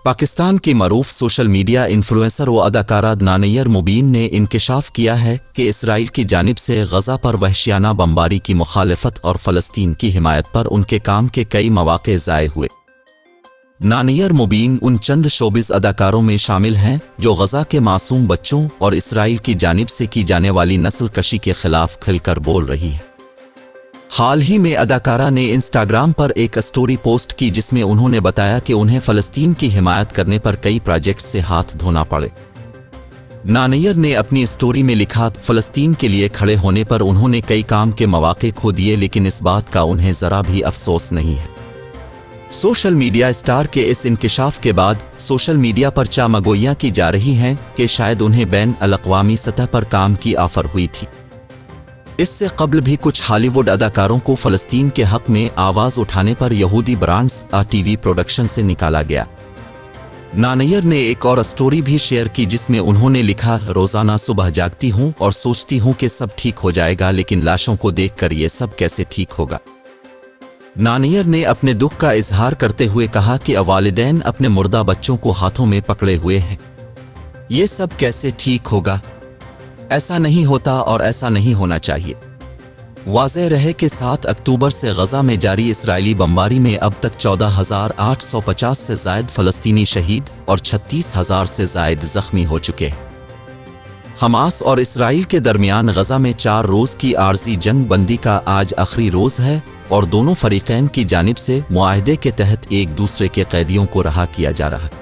پاکستان کی معروف social media influencer و اداکارہ نانیہ مبین نے انکشاف کیا ہے کہ اسرائیل کی جانب سے غزہ پر وحشیانہ بمباری کی مخالفت اور فلسطین کی حمایت پر ان کے کام کے کئی مواقع ضائع ہوئے۔ نانیہ مبین ان چند شوبز اداکاروں میں شامل ہیں جو غزہ کے معصوم بچوں اور اسرائیل کی جانب سے کی جانے والی نسل کشی کے خلاف کھل کر بول رہی ہے۔ حال ہی میں اداکارہ نے انسٹاگرام پر ایک اسٹوری پوسٹ کی جس میں انہوں نے بتایا کہ انہیں فلسطین کی حمایت کرنے پر کئی پروجیکٹس سے ہاتھ دھونا پڑے۔ نانیہ نے اپنی اسٹوری میں لکھا، فلسطین کے لیے کھڑے ہونے پر انہوں نے کئی کام کے مواقع کھو دیے لیکن اس بات کا انہیں ذرا بھی افسوس نہیں ہے۔ سوشل میڈیا اسٹار کے اس انکشاف کے بعد سوشل میڈیا پر چامگوئیاں کی جا رہی ہیں کہ شاید انہیں بین الاقوامی سطح پر کام کی آفر ہوئی تھی۔ اس سے قبل بھی کچھ ہالی ووڈ اداکاروں کو فلسطین کے حق میں آواز اٹھانے پر یہودی برانڈز ٹی وی پروڈکشن سے نکالا گیا۔ نانیہ نے ایک اور اسٹوری بھی شیئر کی جس میں انہوں نے لکھا، روزانہ صبح جاگتی ہوں اور سوچتی ہوں کہ سب ٹھیک ہو جائے گا لیکن لاشوں کو دیکھ کر یہ سب کیسے ٹھیک ہوگا۔ نانیہ نے اپنے دکھ کا اظہار کرتے ہوئے کہا کہ والدین اپنے مردہ بچوں کو ہاتھوں میں پکڑے ہوئے ہیں، یہ سب کیسے ٹھیک ہوگا؟ ایسا نہیں ہوتا اور ایسا نہیں ہونا چاہیے۔ واضح رہے کہ 7 اکتوبر سے غزہ میں جاری اسرائیلی بمباری میں اب تک 14,850 سے زائد فلسطینی شہید اور 36,000 سے زائد زخمی ہو چکے ہیں۔ حماس اور اسرائیل کے درمیان غزہ میں 4 روز کی عارضی جنگ بندی کا آج آخری روز ہے اور دونوں فریقین کی جانب سے معاہدے کے تحت ایک دوسرے کے قیدیوں کو رہا کیا جا رہا ہے۔